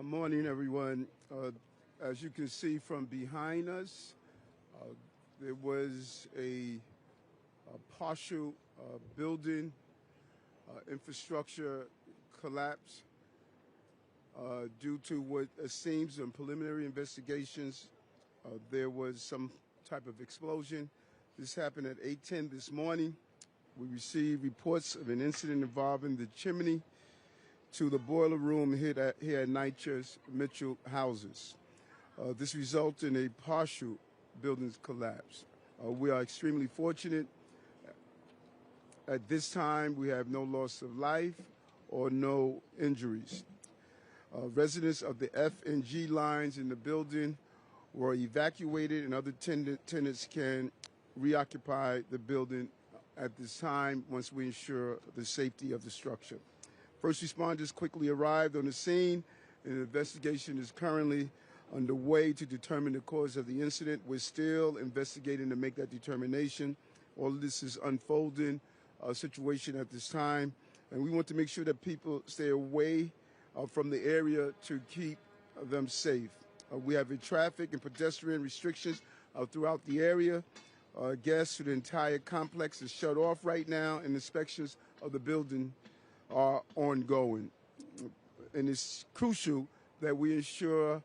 Morning, everyone. As you can see from behind us, there was a partial building infrastructure collapse due to what seems in preliminary investigations. There was some type of explosion. This happened at 8:10 this morning. We received reports of an incident involving the chimney to the boiler room here at NYCHA's Mitchell houses. This resulted in a partial building collapse. We are extremely fortunate. At this time, we have no loss of life or no injuries. Residents of the F and G lines in the building were evacuated, and other tenants can reoccupy the building at this time once we ensure the safety of the structure. First responders quickly arrived on the scene, and an investigation is currently underway to determine the cause of the incident. We're still investigating to make that determination. All of this is unfolding situation at this time, and we want to make sure that people stay away from the area to keep them safe. We have traffic and pedestrian restrictions throughout the area. Gas to the entire complex is shut off right now, and inspections of the building are ongoing. And it's crucial that we ensure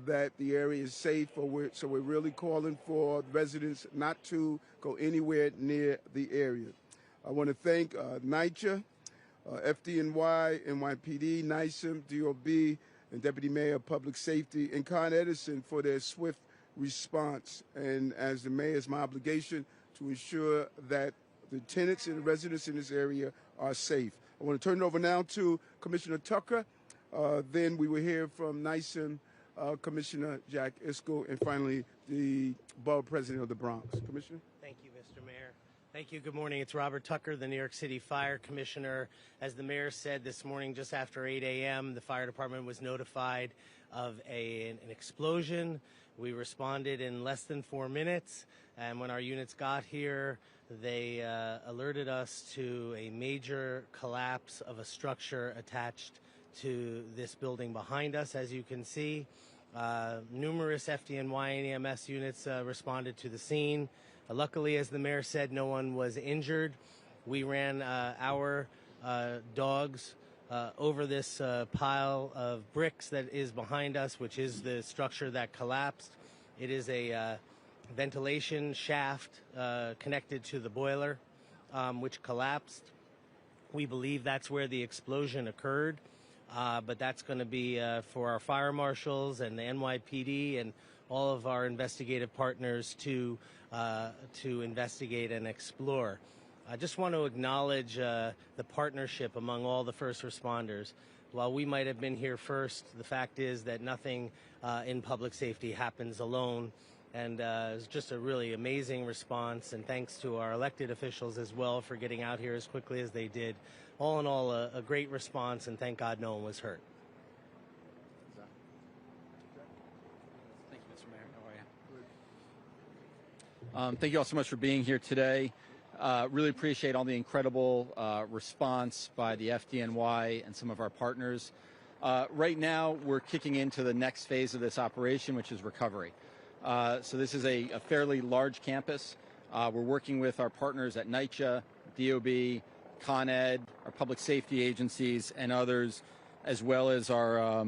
that the area is safe, so we're really calling for residents not to go anywhere near the area. I want to thank NYCHA, FDNY, NYPD, NYSEM, DOB, and Deputy Mayor of Public Safety, and Con Edison for their swift response. And as the mayor, it's my obligation to ensure that the tenants and the residents in this area are safe. I want to turn it over now to Commissioner Tucker. Then we will hear from NYSEM Commissioner Jack Iskel, and finally the Borough President of the Bronx. Commissioner? Thank you, Mr. Mayor. Thank you. Good morning. It's Robert Tucker, the New York City Fire Commissioner. As the mayor said this morning, just after 8 a.m., the fire department was notified of an explosion. We responded in less than 4 minutes, and when our units got here, they alerted us to a major collapse of a structure attached to this building behind us. As you can see, numerous FDNY and EMS units responded to the scene. Luckily, as the mayor said, no one was injured. We ran our dogs over this pile of bricks that is behind us, which is the structure that collapsed. It is a ventilation shaft connected to the boiler, which collapsed. We believe that's where the explosion occurred, but that's going to be for our fire marshals and the NYPD and all of our investigative partners to investigate and explore. I just want to acknowledge the partnership among all the first responders. While we might have been here first, the fact is that nothing in public safety happens alone. And it's just a really amazing response, and thanks to our elected officials as well for getting out here as quickly as they did. All in all, a great response, and thank God no one was hurt. Thank you, Mr. Mayor. How are you? Thank you all so much for being here today. Really appreciate all the incredible response by the FDNY and some of our partners. Right now, we're kicking into the next phase of this operation, which is recovery. So this is a fairly large campus. We're working with our partners at NYCHA, DOB, Con Ed, our public safety agencies, and others, as well as our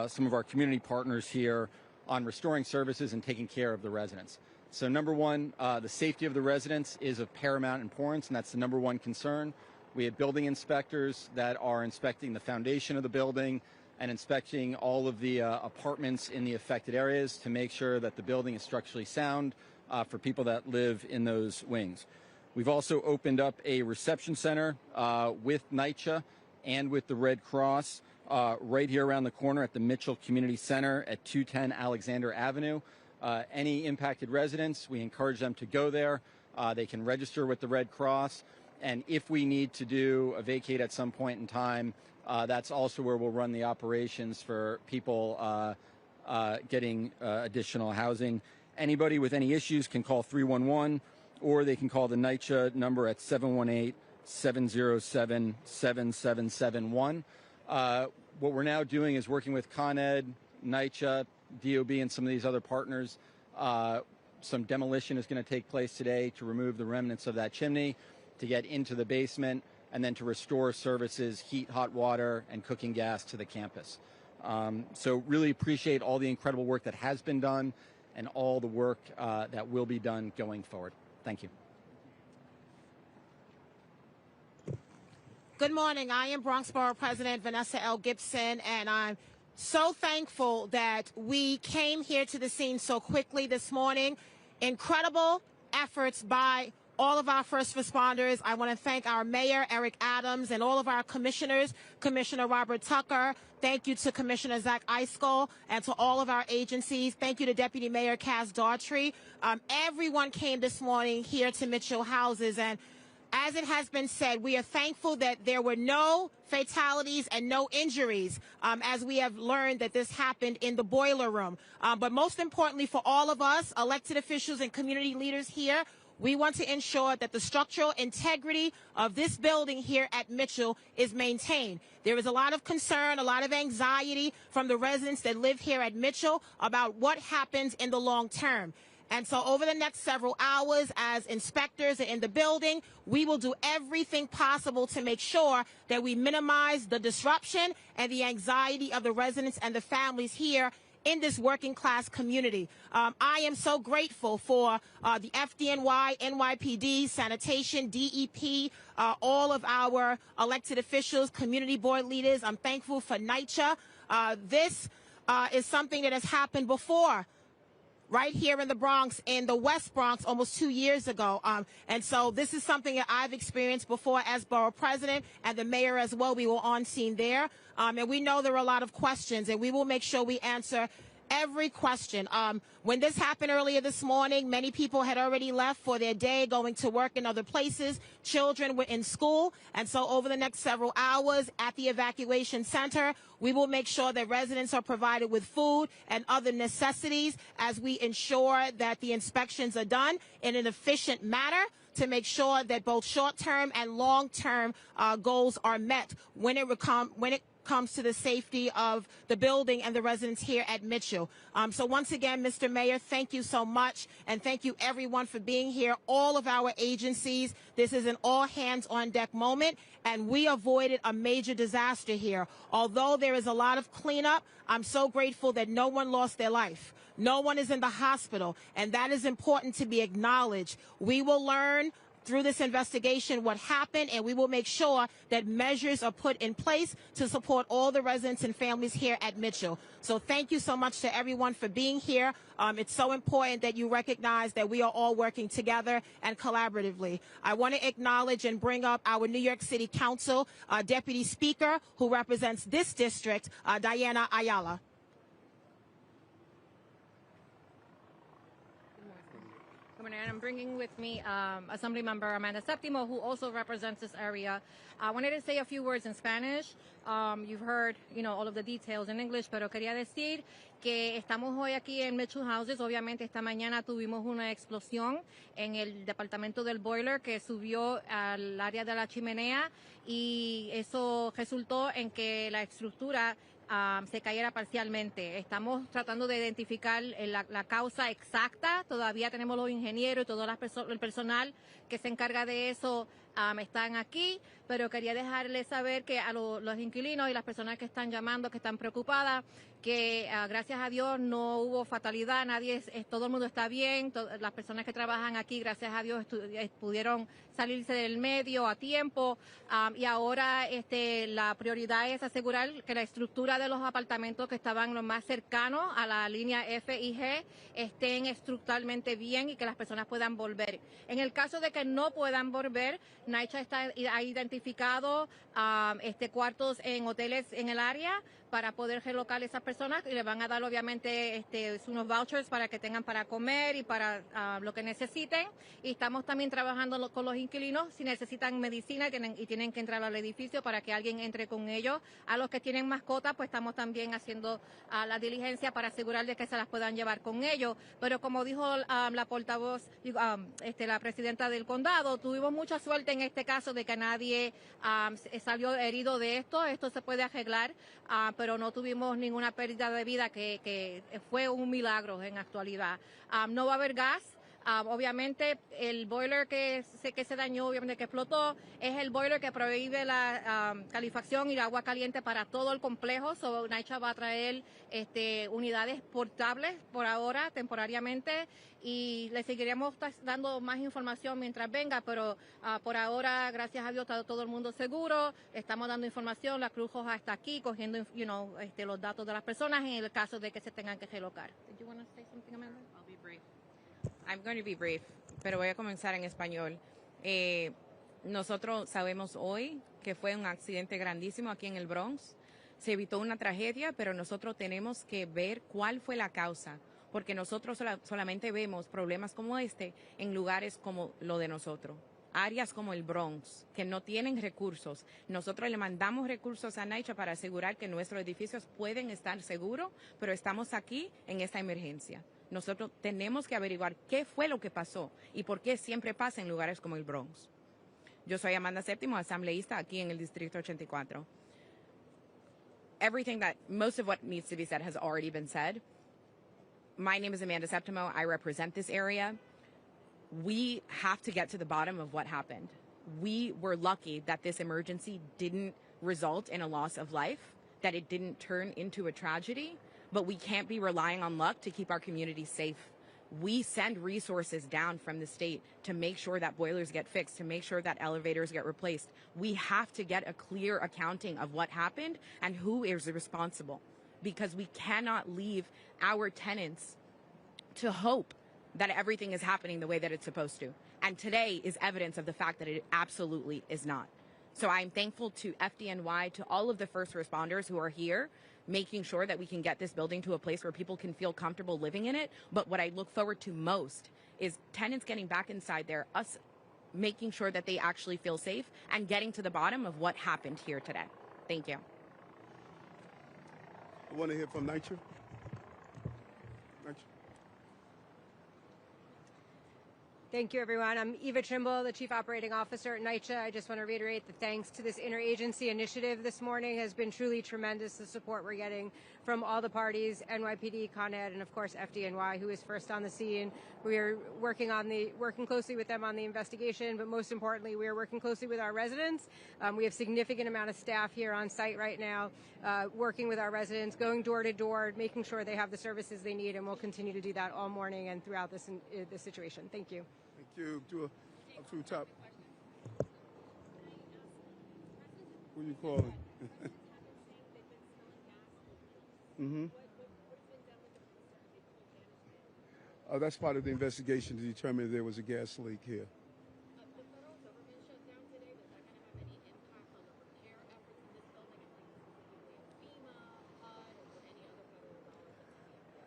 some of our community partners here on restoring services and taking care of the residents. So number one, the safety of the residents is of paramount importance, and that's the number one concern. We have building inspectors that are inspecting the foundation of the building and inspecting all of the apartments in the affected areas to make sure that the building is structurally sound for people that live in those wings. We've also opened up a reception center with NYCHA and with the Red Cross right here around the corner at the Mitchell Community Center at 210 Alexander Avenue. Any impacted residents, we encourage them to go there. They can register with the Red Cross. And if we need to do a vacate at some point in time, that's also where we'll run the operations for people getting additional housing. Anybody with any issues can call 311, or they can call the NYCHA number at 718-707-7771. what we're now doing is working with Con Ed, NYCHA, DOB, and some of these other partners. Some demolition is going to take place today to remove the remnants of that chimney, to get into the basement, and then to restore services, heat, hot water, and cooking gas to the campus. So really appreciate all the incredible work that has been done and all the work that will be done going forward. Thank you. Good morning. I am Bronx Borough President Vanessa L. Gibson, and I'm so thankful that we came here to the scene so quickly this morning. Incredible efforts by all of our first responders. I want to thank our mayor, Eric Adams, and all of our commissioners, Commissioner Robert Tucker. Thank you to Commissioner Zach Eiskell and to all of our agencies. Thank you to Deputy Mayor Cass Daughtry. Everyone came this morning here to Mitchell Houses, and as it has been said, we are thankful that there were no fatalities and no injuries, as we have learned that this happened in the boiler room. But most importantly for all of us, elected officials and community leaders here, we want to ensure that the structural integrity of this building here at Mitchell is maintained. There is a lot of concern, a lot of anxiety from the residents that live here at Mitchell about what happens in the long term. And so over the next several hours, as inspectors are in the building, we will do everything possible to make sure that we minimize the disruption and the anxiety of the residents and the families here in this working class community. I am so grateful for the FDNY, NYPD, sanitation, DEP, all of our elected officials, community board leaders. I'm thankful for NYCHA. This is something that has happened before, right here in the Bronx, in the West Bronx, almost 2 years ago. And so this is something that I've experienced before as borough president, and the mayor as well. We were on scene there. And we know there are a lot of questions, and we will make sure we answer every question. When this happened earlier this morning, many people had already left for their day, going to work in other places. Children were in school. And so over the next several hours at the evacuation center, we will make sure that residents are provided with food and other necessities as we ensure that the inspections are done in an efficient manner to make sure that both short-term and long-term goals are met when it comes to the safety of the building and the residents here at Mitchell. So once again, Mr. Mayor, thank you so much, and thank you everyone for being here, all of our agencies. This is an all-hands-on-deck moment, and we avoided a major disaster here. Although there is a lot of cleanup, I'm so grateful that no one lost their life. No one is in the hospital, and that is important to be acknowledged. We will learn through this investigation what happened, and we will make sure that measures are put in place to support all the residents and families here at Mitchell. So thank you so much to everyone for being here. It's so important that you recognize that we are all working together and collaboratively. I want to acknowledge and bring up our New York City Council Deputy Speaker, who represents this district, Diana Ayala. And I'm bringing with me Assemblymember Amanda Septimo, who also represents this area. I wanted to say a few words in Spanish. You've heard, all of the details in English, pero quería decir que estamos hoy aquí en Mitchell Houses. Obviamente esta mañana tuvimos una explosión en el departamento del boiler que subió al área de la chimenea, y eso resultó en que la estructura se cayera parcialmente. Estamos tratando de identificar la causa exacta. Todavía tenemos los ingenieros y todo el personal que se encarga de eso están aquí, pero quería dejarles saber que a los inquilinos y las personas que están llamando, que están preocupadas, que gracias a Dios no hubo fatalidad, todo el mundo está bien, las personas que trabajan aquí, gracias a Dios, pudieron salirse del medio a tiempo, y ahora la prioridad es asegurar que la estructura de los apartamentos que estaban lo más cercanos a la línea F y G estén estructuralmente bien y que las personas puedan volver. En el caso de que no puedan volver, NYCHA ha identificado cuartos en hoteles en el área para poder relocar a esas personas y les van a dar obviamente unos vouchers para que tengan para comer y para lo que necesiten. Y estamos también trabajando con los inquilinos si necesitan medicina y tienen que entrar al edificio para que alguien entre con ellos. A los que tienen mascotas, pues estamos también haciendo la diligencia para asegurar de que se las puedan llevar con ellos. Pero como dijo la portavoz, la presidenta del condado, tuvimos mucha suerte en este caso de que nadie salió herido de esto. Esto se puede arreglar, pero no tuvimos ninguna pérdida de vida, que fue un milagro en actualidad. No va a haber gas. Obviamente el boiler que se dañó, obviamente que explotó, es el boiler que prohíbe la calefacción y el agua caliente para todo el complejo. So, NYCHA va a traer unidades portables por ahora, temporariamente, y le seguiremos dando más información mientras venga, pero por ahora, gracias a Dios, está todo el mundo seguro. Estamos dando información, la Cruz Roja está aquí cogiendo los datos de las personas en el caso de que se tengan que relocar. Did you want to say something, Amanda? I'll be brief. I'm going to be brief, pero voy a comenzar en español. Nosotros sabemos hoy que fue un accidente grandísimo aquí en el Bronx. Se evitó una tragedia, pero nosotros tenemos que ver cuál fue la causa, porque nosotros solamente vemos problemas como este en lugares como lo de nosotros. Áreas como el Bronx, que no tienen recursos. Nosotros le mandamos recursos a NYCHA para asegurar que nuestros edificios pueden estar seguros, pero estamos aquí en esta emergencia. Nosotros tenemos que averiguar qué fue lo que pasó y por qué siempre pasa en lugares como el Bronx. Yo soy Amanda Séptimo, asambleísta aquí en el Distrito 84. Most of what needs to be said has already been said. My name is Amanda Septimo. I represent this area. We have to get to the bottom of what happened. We were lucky that this emergency didn't result in a loss of life, that it didn't turn into a tragedy, but we can't be relying on luck to keep our communities safe. We send resources down from the state to make sure that boilers get fixed, to make sure that elevators get replaced. We have to get a clear accounting of what happened and who is responsible, because we cannot leave our tenants to hope that everything is happening the way that it's supposed to. And today is evidence of the fact that it absolutely is not. So I'm thankful to FDNY, to all of the first responders who are here, making sure that we can get this building to a place where people can feel comfortable living in it. But what I look forward to most is tenants getting back inside there, us making sure that they actually feel safe, and getting to the bottom of what happened here today. Thank you. I want to hear from NYCHA. Thank you, everyone. I'm Eva Trimble, the Chief Operating Officer at NYCHA. I just want to reiterate the thanks to this interagency initiative this morning has been truly tremendous, the support we're getting from all the parties, NYPD, Con Ed, and of course FDNY, who is first on the scene. We are working closely with them on the investigation, but most importantly, we are working closely with our residents. We have significant amount of staff here on site right now, working with our residents, going door to door, making sure they have the services they need, and we'll continue to do that all morning and throughout this situation. Thank you. Thank you. Up to the top. Who are you calling? Mm-hmm. That's part of the investigation to determine if there was a gas leak here. The federal government shut down today. Was that going to have any impact on the repair efforts in this building? FEMA, HUD, or any other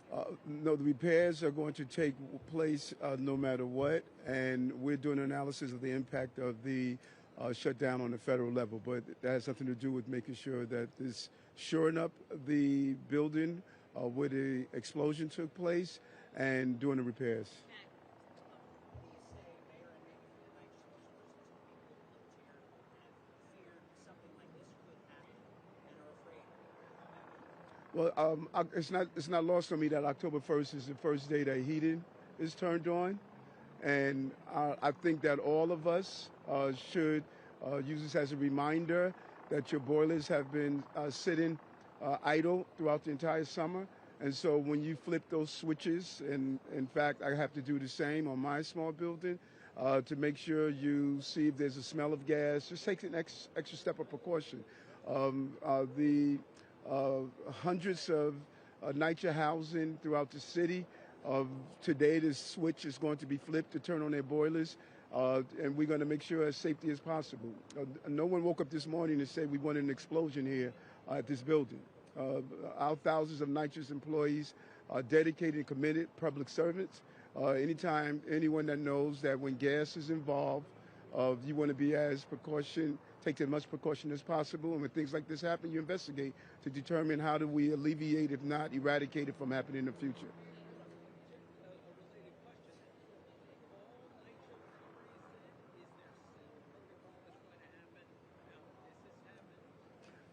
federal dollars? No, the repairs are going to take place no matter what, and we're doing an analysis of the impact of the shutdown on the federal level. But that has something to do with making sure that this shoring up the building where the explosion took place and doing the repairs. Well, it's not lost on me that October 1st is the first day that heating is turned on, and I think that all of us should use this as a reminder that your boilers have been sitting idle throughout the entire summer, and so when you flip those switches, and in fact I have to do the same on my small building, to make sure you see if there's a smell of gas, just take an extra step of precaution. Hundreds of NYCHA housing throughout the city. Today, this switch is going to be flipped to turn on their boilers, and we're going to make sure as safety as possible. No one woke up this morning and said we wanted an explosion here at this building. Our thousands of NYCHA's employees are dedicated and committed public servants. Anytime anyone that knows that when gas is involved, you want to be take as much precaution as possible. And when things like this happen, you investigate to determine how do we alleviate, if not eradicate it from happening in the future.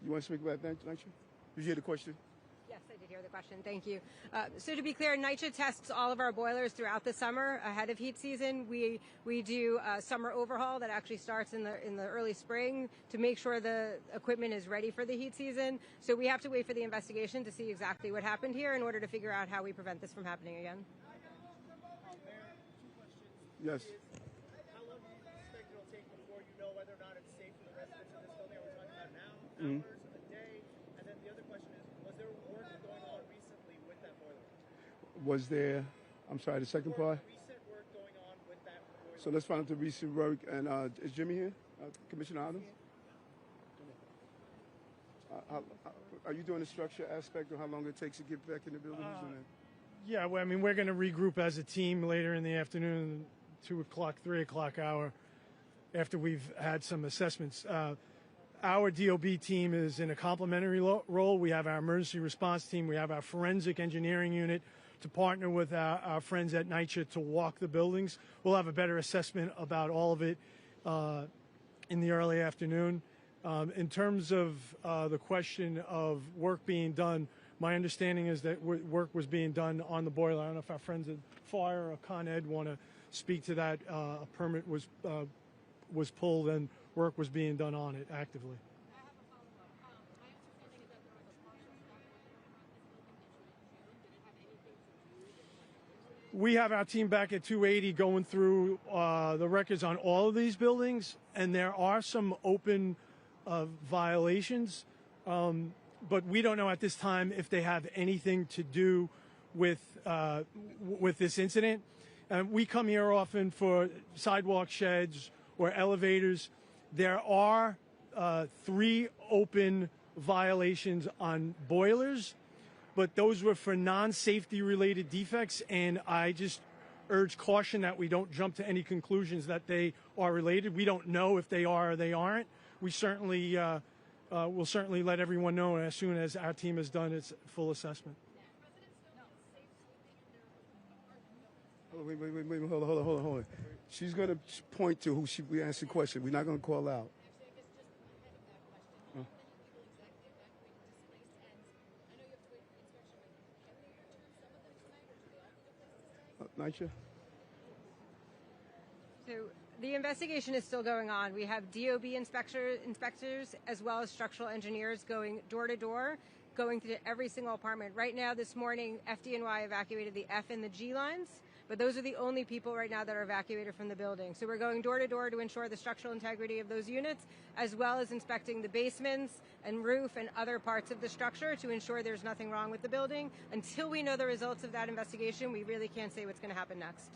You want to speak about that, NYCHA? Did you hear the question? Yes, I did hear the question. Thank you. So to be clear, NYCHA tests all of our boilers throughout the summer ahead of heat season. We do a summer overhaul that actually starts in the early spring to make sure the equipment is ready for the heat season. So we have to wait for the investigation to see exactly what happened here in order to figure out how we prevent this from happening again. Yes. How long do you expect it'll take before you know whether or not it's safe for the residents of this building? Are we talking about an hour, hours, a day? And then the other question is, was there work going on recently with that boiler? Was there, I'm sorry, the second part? Recent work going on with that boiler? So let's find out the recent work. And is Jimmy here? Commissioner Adams? Are you doing the structure aspect of how long it takes to get back in the buildings? Yeah, well, I mean, we're going to regroup as a team later in the afternoon, 2 o'clock, 3 o'clock hour, after we've had some assessments. Our DOB team is in a complementary role. We have our emergency response team. We have our forensic engineering unit to partner with our friends at NYCHA to walk the buildings. We'll have a better assessment about all of it in the early afternoon. In terms of the question of work being done, my understanding is that work was being done on the boiler. I don't know if our friends at Fire or Con Ed want to speak to that. A permit was pulled and work was being done on it actively. I have a follow-up. My understanding is that there was a partial structural around this building that you June. Did it have anything to do with We have our team back at 280 going through the records on all of these buildings, and there are some open violations. But we don't know at this time if they have anything to do with this incident. We come here often for sidewalk sheds or elevators. There are 3 open violations on boilers, but those were for non-safety related defects, and I just urge caution that we don't jump to any conclusions that they are related. We don't know if they are or they aren't. We certainly we'll certainly let everyone know as soon as our team has done its full assessment. Wait, hold on. She's going to point to who we asked the question. We're not going to call out. NYCHA? So the investigation is still going on. We have DOB inspectors as well as structural engineers going door to door, going through every single apartment. Right now, this morning, FDNY evacuated the F and the G lines, but those are the only people right now that are evacuated from the building. So we're going door to door to ensure the structural integrity of those units, as well as inspecting the basements and roof and other parts of the structure to ensure there's nothing wrong with the building. Until we know the results of that investigation, we really can't say what's going to happen next.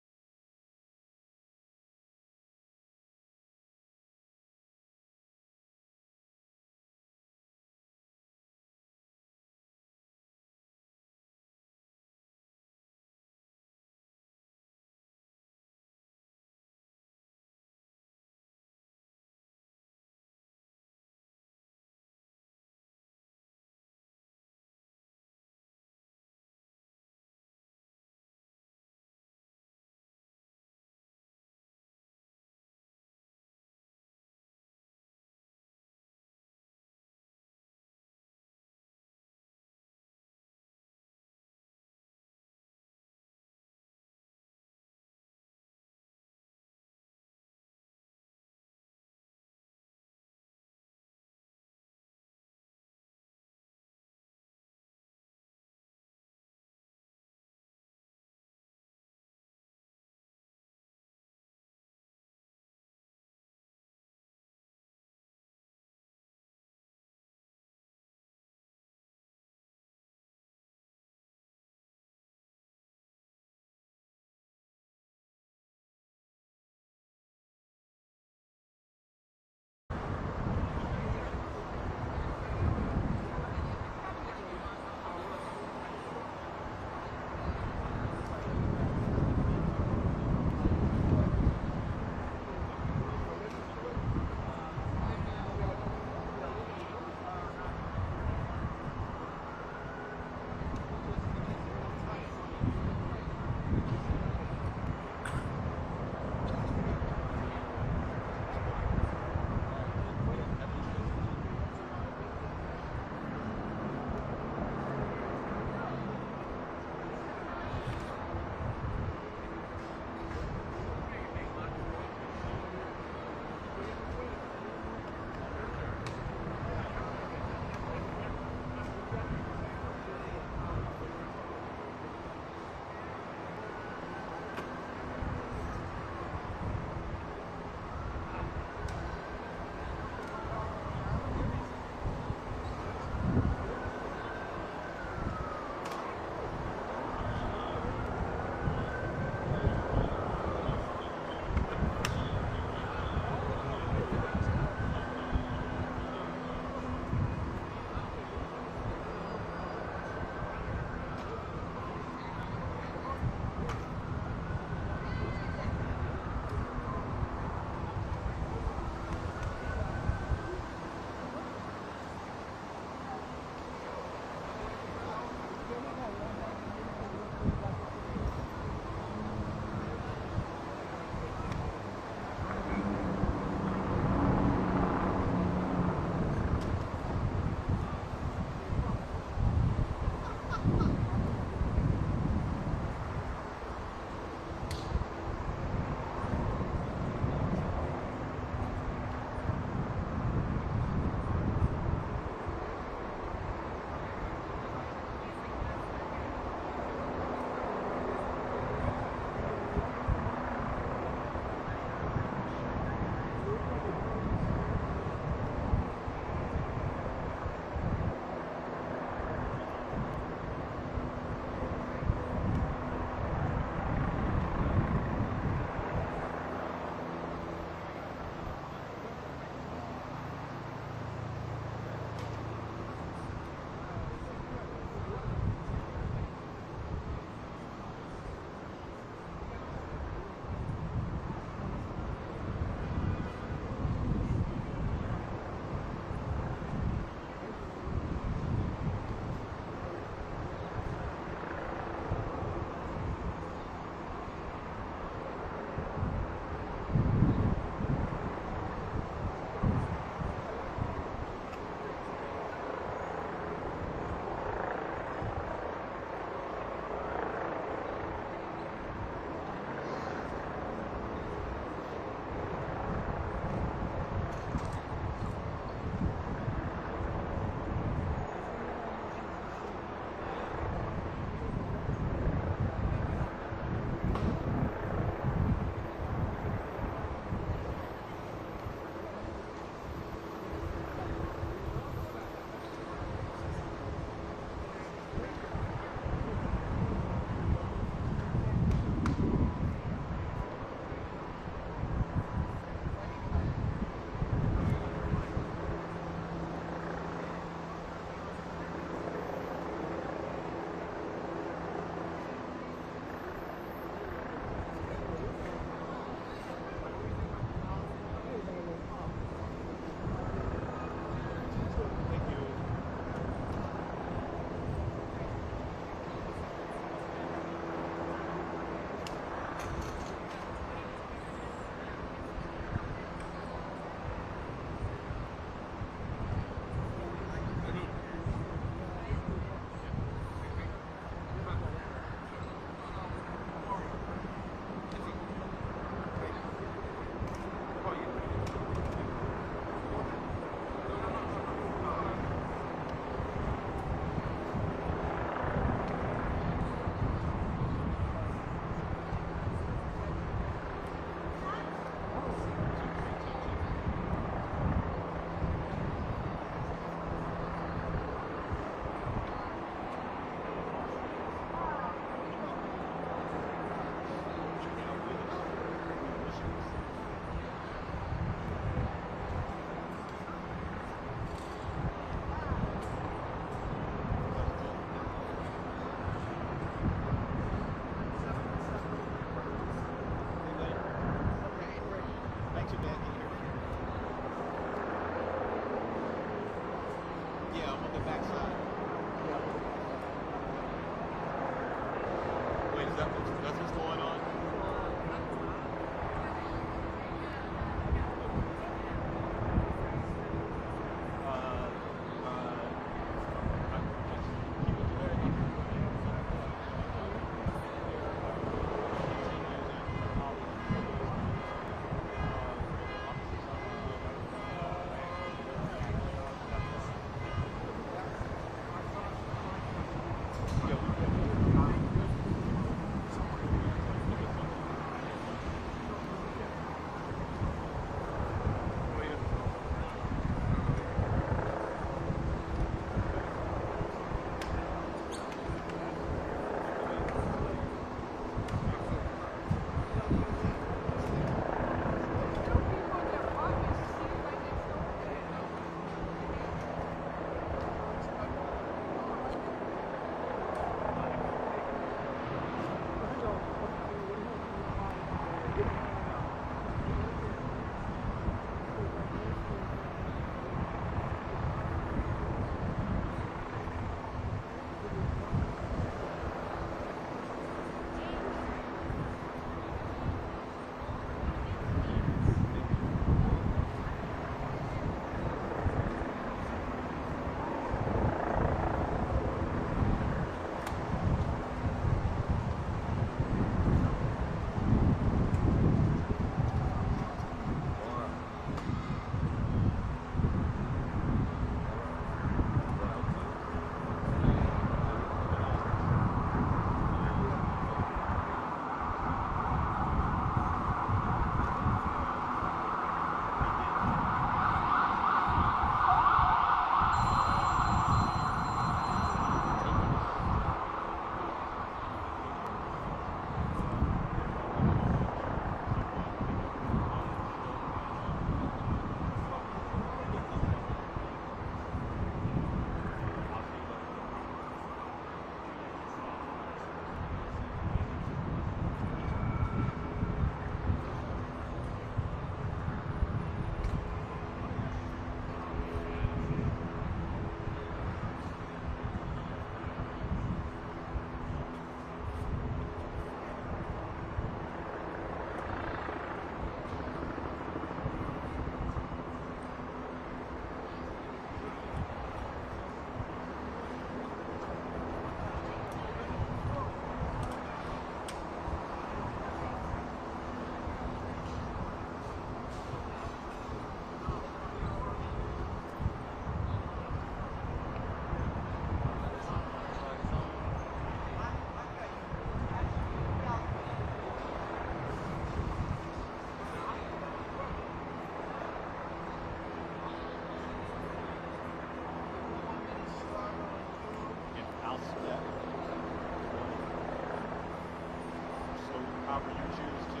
however you choose to.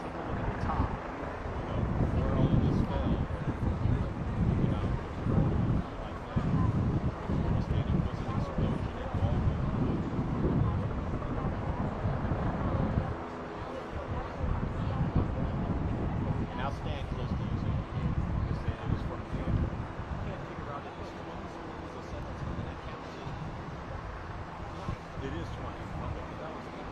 Take a look at the top. Where all of this fell. Like that. Devastating was an explosion in Walmart. And I'll stand close to you, so you say it was from there. I can't figure out if it's 20 schools or 17 and that counts. It is 20. Okay, but that was 20.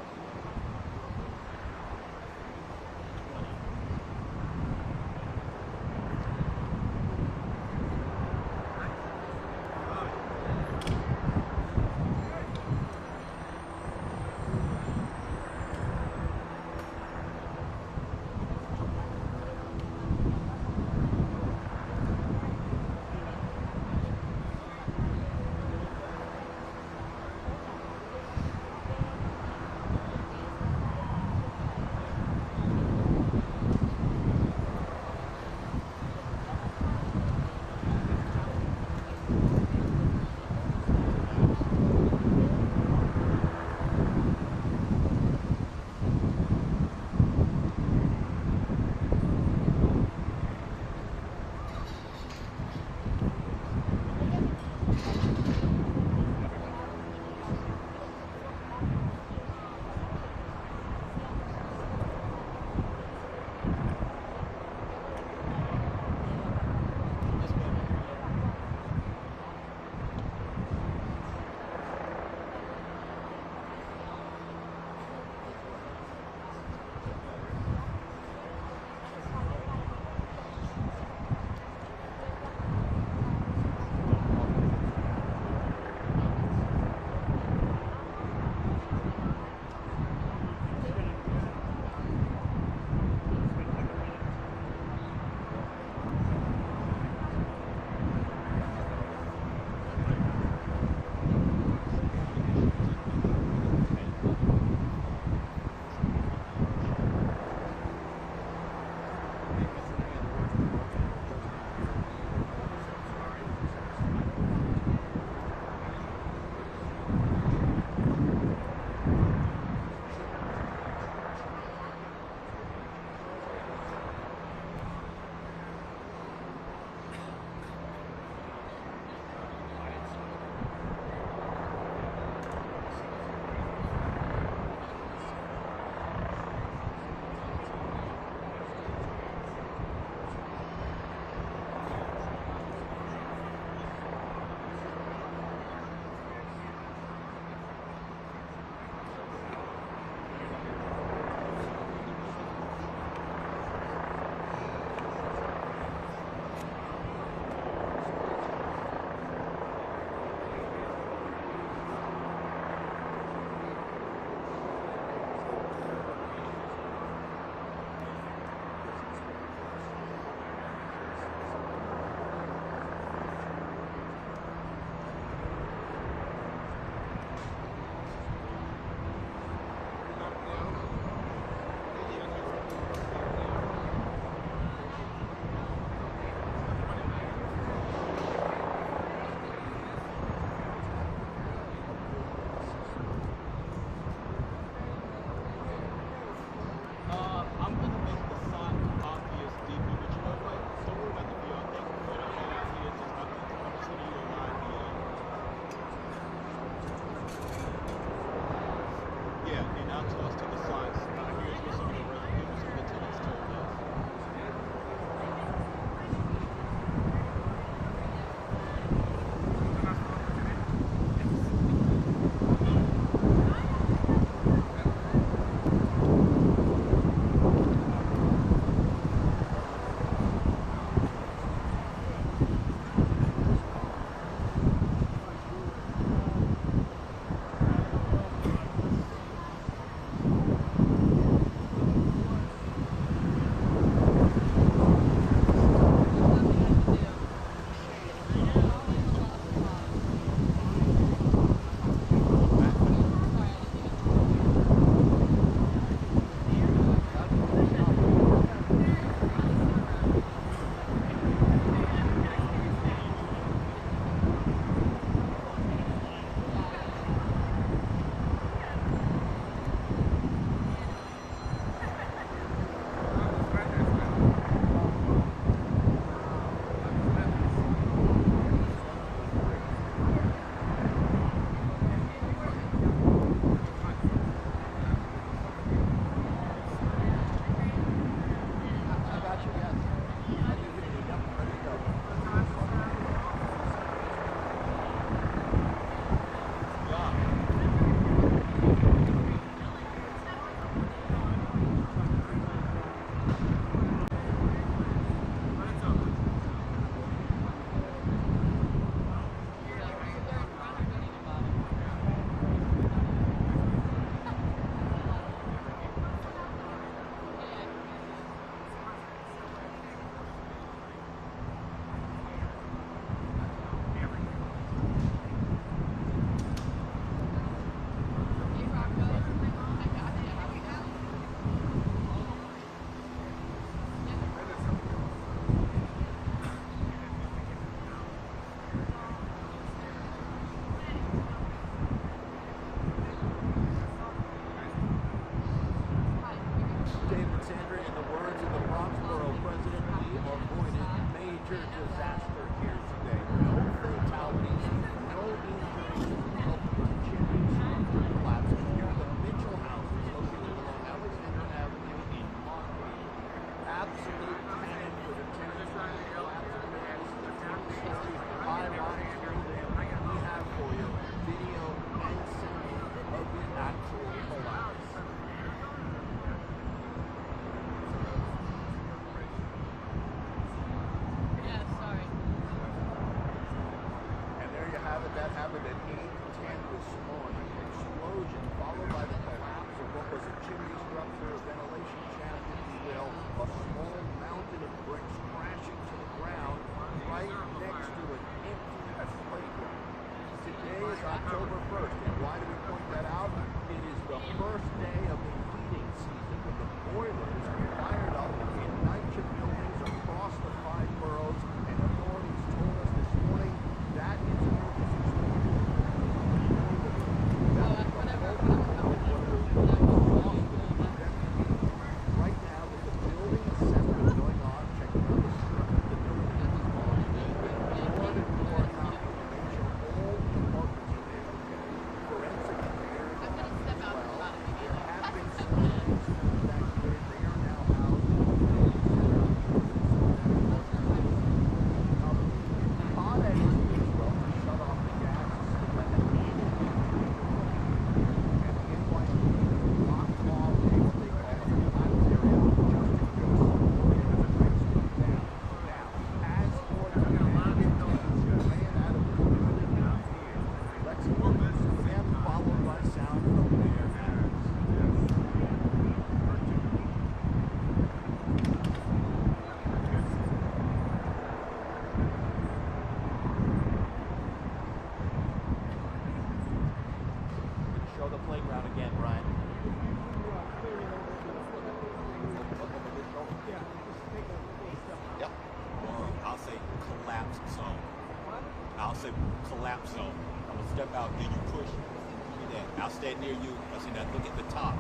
So I'm gonna step out, then you push, give me that. I'll stand near you. I see that. Look at the top.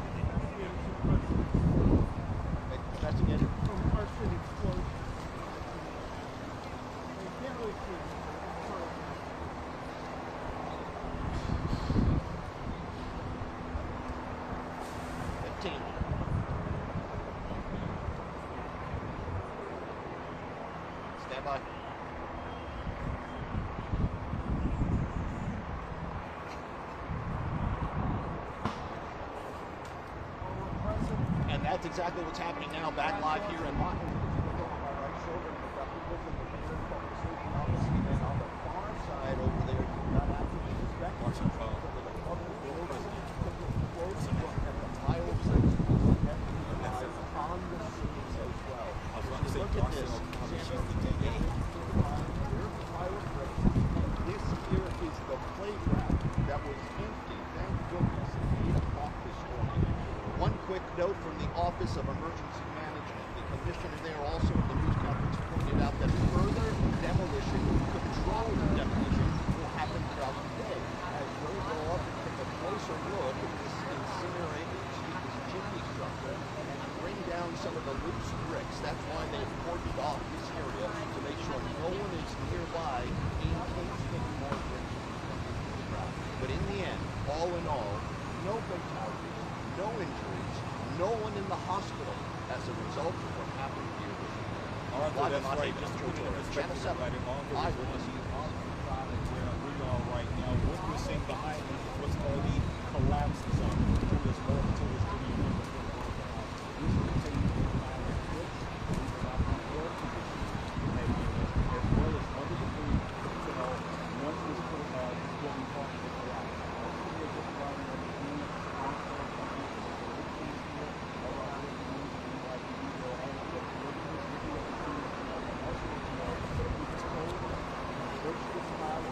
That's again. From our city explosion. You can't really see it. Sorry. 15. Stand by. And that's exactly what's happening now, back live here in London. On the far side over there, you've got actually Washington on the scenes as well. Look at this. This here is the playground that was empty. Thank goodness at 8 o'clock this morning. One quick note from the Office of Emergency Management. The commissioner there also in the news conference pointed out that further demolition, controlled demolition, will happen throughout the day as those go up and take a closer look at this chimney structure and bring down some of the loose bricks. That's why they've cordoned off this area to make sure no one is nearby in case any more bricks come into the ground. But in the end, all in all, no fatalities, no injuries, no one in the hospital as a result of what happened here this week. Arthur, that's right. Just to put it in perspective, right? Arthur is on the side of where we are right now. What we're seeing behind us is what's called the collapse zone. This more until it's pretty much we should continue to find the bricks. We will not be more positions as well as other debris. You know, once this building starts to collapse. Just about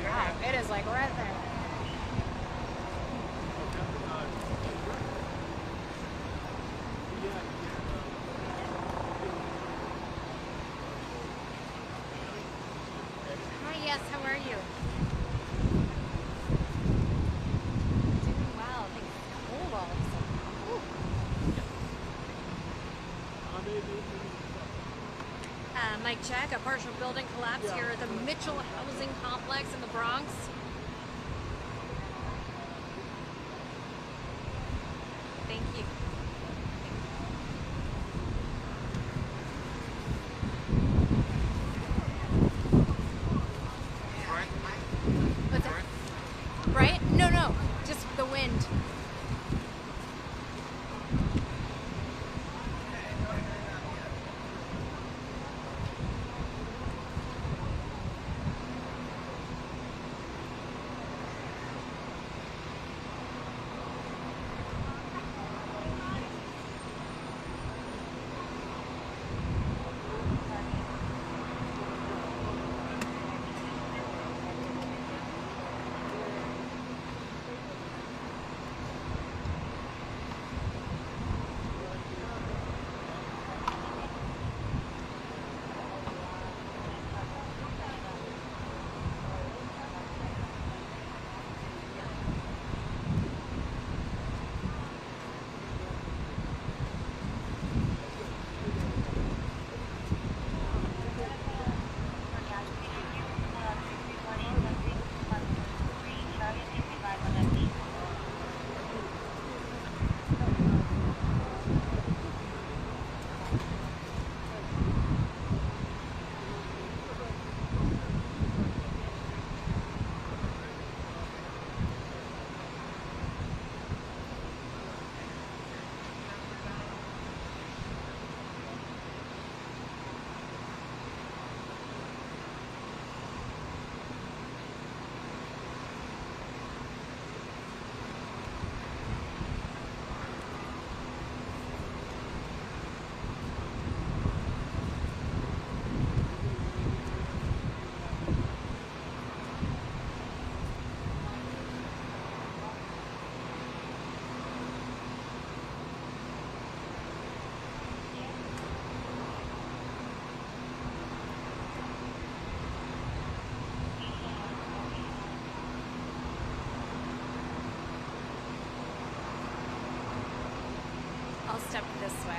Wow, it is like right there. Hi, yes, how are you? Doing well. Thanks. It's cold all of a sudden. Ooh. Mike check, a partial building collapse here at the Mitchell Housing Complex in the Bronx. Thank you. What's that? Right? No, no, just the wind. I'll step this way.